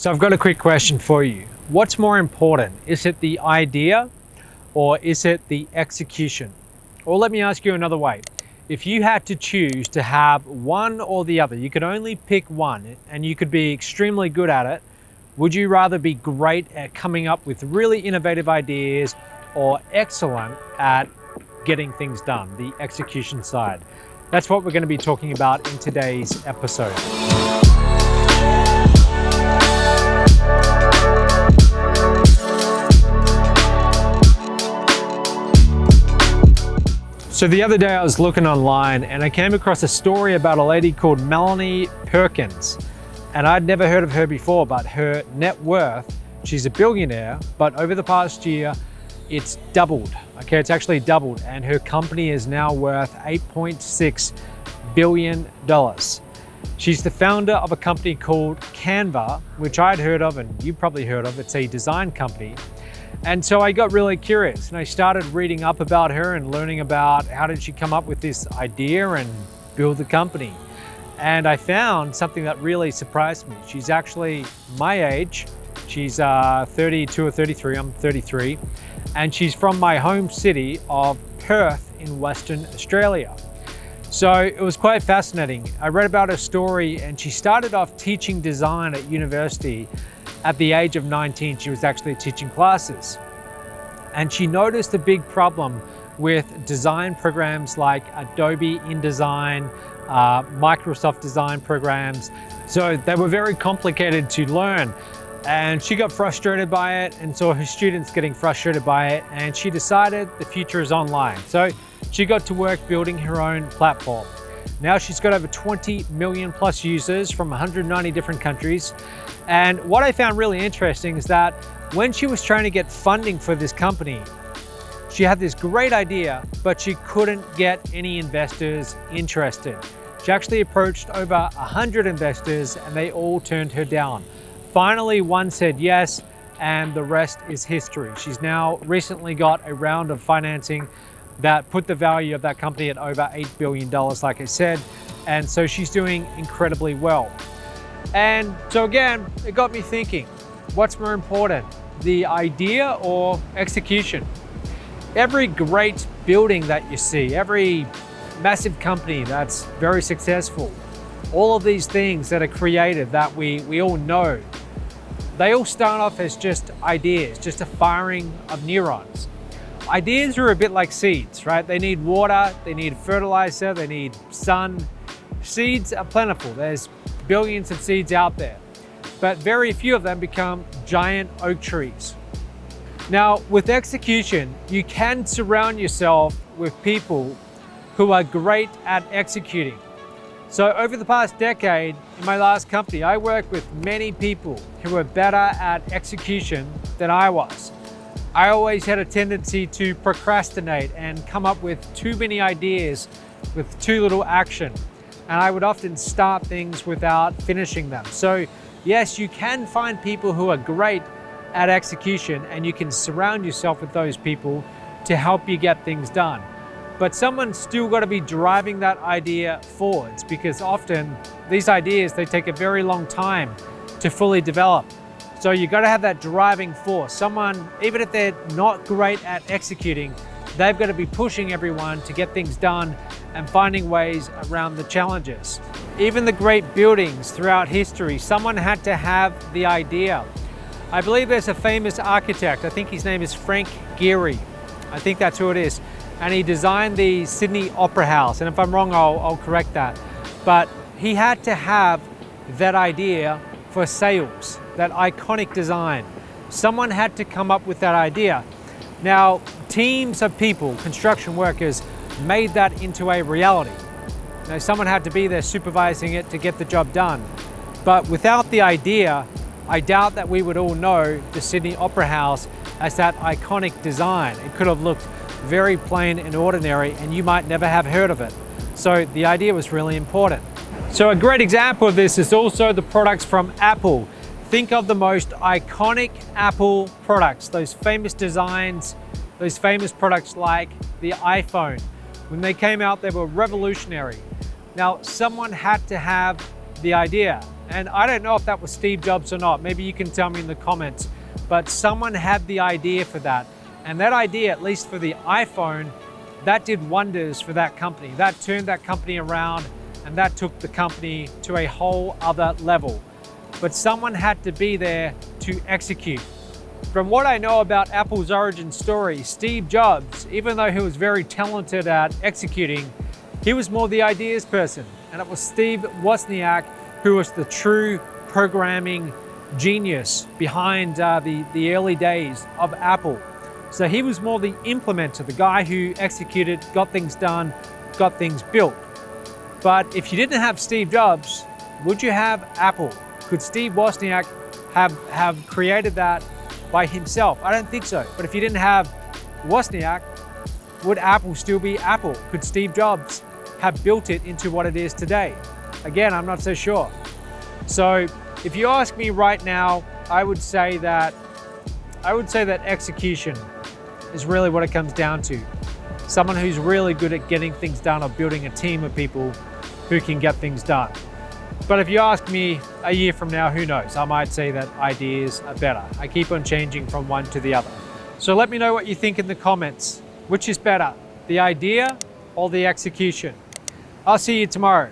So I've got a quick question for you. What's more important? Is it the idea or is it the execution? Or let me ask you another way. If you had to choose to have one or the other, you could only pick one and you could be extremely good at it, would you rather be great at coming up with really innovative ideas or excellent at getting things done, the execution side? That's what we're going to be talking about in today's episode. So the other day I was looking online and I came across a story about a lady called Melanie Perkins. And I'd never heard of her before, but her net worth, she's a billionaire, but over the past year, it's doubled. Okay, it's actually doubled, and her company is now worth $8.6 billion. She's the founder of a company called Canva, which I'd heard of and you probably heard of. It's a design company. And so I got really curious and I started reading up about her and learning about how did she come up with this idea and build the company. And I found something that really surprised me. She's actually my age. She's 32 or 33, I'm 33. And she's from my home city of Perth in Western Australia. So it was quite fascinating. I read about her story and she started off teaching design at university. At the age of 19, she was actually teaching classes. And she noticed a big problem with design programs like Adobe InDesign, Microsoft design programs. So they were very complicated to learn. And she got frustrated by it and saw her students getting frustrated by it. And she decided the future is online. So she got to work building her own platform. Now she's got over 20 million plus users from 190 different countries. And what I found really interesting is that when she was trying to get funding for this company, she had this great idea, but she couldn't get any investors interested. She actually approached over 100 investors and they all turned her down. Finally, one said yes, and the rest is history. She's now recently got a round of financing that put the value of that company at over $8 billion, like I said. And so she's doing incredibly well. And so again, it got me thinking, what's more important, the idea or execution? Every great building that you see, every massive company that's very successful, all of these things that are created that we all know, they all start off as just ideas, just a firing of neurons. Ideas are a bit like seeds, right? They need water, they need fertilizer, they need sun. Seeds are plentiful. There's billions of seeds out there, but very few of them become giant oak trees. Now, with execution, you can surround yourself with people who are great at executing. So over the past decade, in my last company, I worked with many people who were better at execution than I was. I always had a tendency to procrastinate and come up with too many ideas with too little action. And I would often start things without finishing them. So yes, you can find people who are great at execution and you can surround yourself with those people to help you get things done. But someone's still got to be driving that idea forwards, because often these ideas, they take a very long time to fully develop. So you got to have that driving force. Someone, even if they're not great at executing, they've got to be pushing everyone to get things done and finding ways around the challenges. Even the great buildings throughout history, someone had to have the idea. I believe there's a famous architect, I think his name is Frank Gehry. I think that's who it is. And he designed the Sydney Opera House. And if I'm wrong, I'll correct that. But he had to have that idea for sales, that iconic design. Someone had to come up with that idea. Now, teams of people, construction workers, made that into a reality. Now, someone had to be there supervising it to get the job done. But without the idea, I doubt that we would all know the Sydney Opera House as that iconic design. It could have looked very plain and ordinary and you might never have heard of it. So the idea was really important. So a great example of this is also the products from Apple. Think of the most iconic Apple products, those famous designs, those famous products like the iPhone. When they came out, they were revolutionary. Now, someone had to have the idea, And I don't know if that was Steve Jobs or not. Maybe you can tell me in the comments. But someone had the idea for that. And that idea, at least for the iPhone, that did wonders for that company. That turned that company around, and that took the company to a whole other level. But someone had to be there to execute. From what I know about Apple's origin story, Steve Jobs, even though he was very talented at executing, he was more the ideas person. And it was Steve Wozniak who was the true programming genius behind the early days of Apple. So he was more the implementer, the guy who executed, got things done, got things built. But if you didn't have Steve Jobs, would you have Apple? Could Steve Wozniak have created that by himself? I don't think so. But if you didn't have Wozniak, would Apple still be Apple? Could Steve Jobs have built it into what it is today? Again, I'm not so sure. So if you ask me right now, I would say that execution is really what it comes down to. Someone who's really good at getting things done or building a team of people who can get things done. But if you ask me a year from now, who knows? I might say that ideas are better. I keep on changing from one to the other. So let me know what you think in the comments. Which is better, the idea or the execution? I'll see you tomorrow.